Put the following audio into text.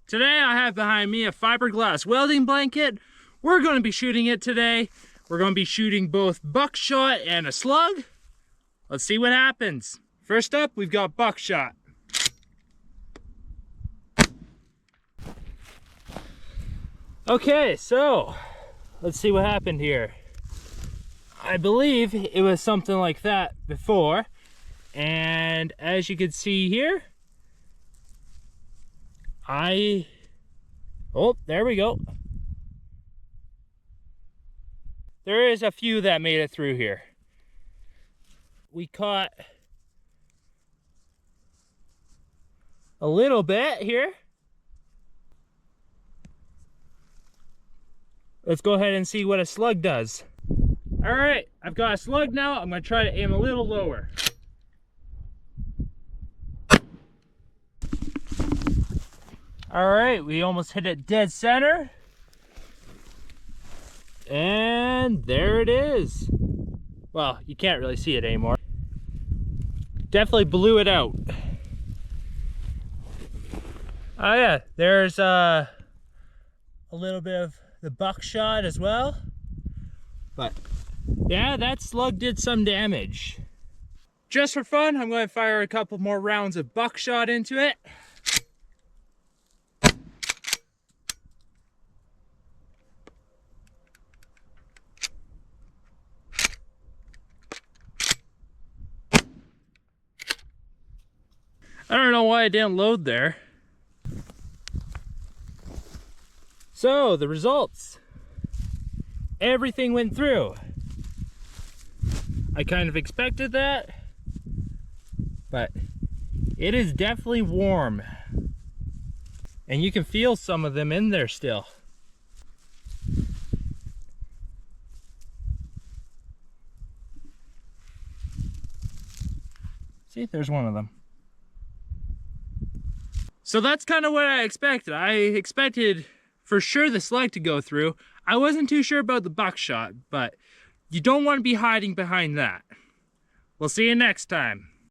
Today I have behind me a fiberglass welding blanket. We're going to be shooting it today. We're going to be shooting both buckshot and a slug. Let's see what happens. First up, we've got buckshot. Okay, so let's see what happened here. I believe it was something like that before, and as you can see here, oh, there we go. There is a few that made it through here. We caught a little bit here. Let's go ahead and see what a slug does. All right, I've got a slug now. I'm gonna try to aim a little lower. All right, we almost hit it dead center. And there it is. Well, you can't really see it anymore. Definitely blew it out. Oh yeah, there's a little bit of the buckshot as well. But yeah, that slug did some damage. Just for fun, I'm going to fire a couple more rounds of buckshot into it. I don't know why it didn't load there. So, the results. Everything went through. I kind of expected that, but it is definitely warm. And you can feel some of them in there still. See, there's one of them. So that's kind of what I expected. I expected for sure the slug to go through. I wasn't too sure about the buckshot, but you don't want to be hiding behind that. We'll see you next time.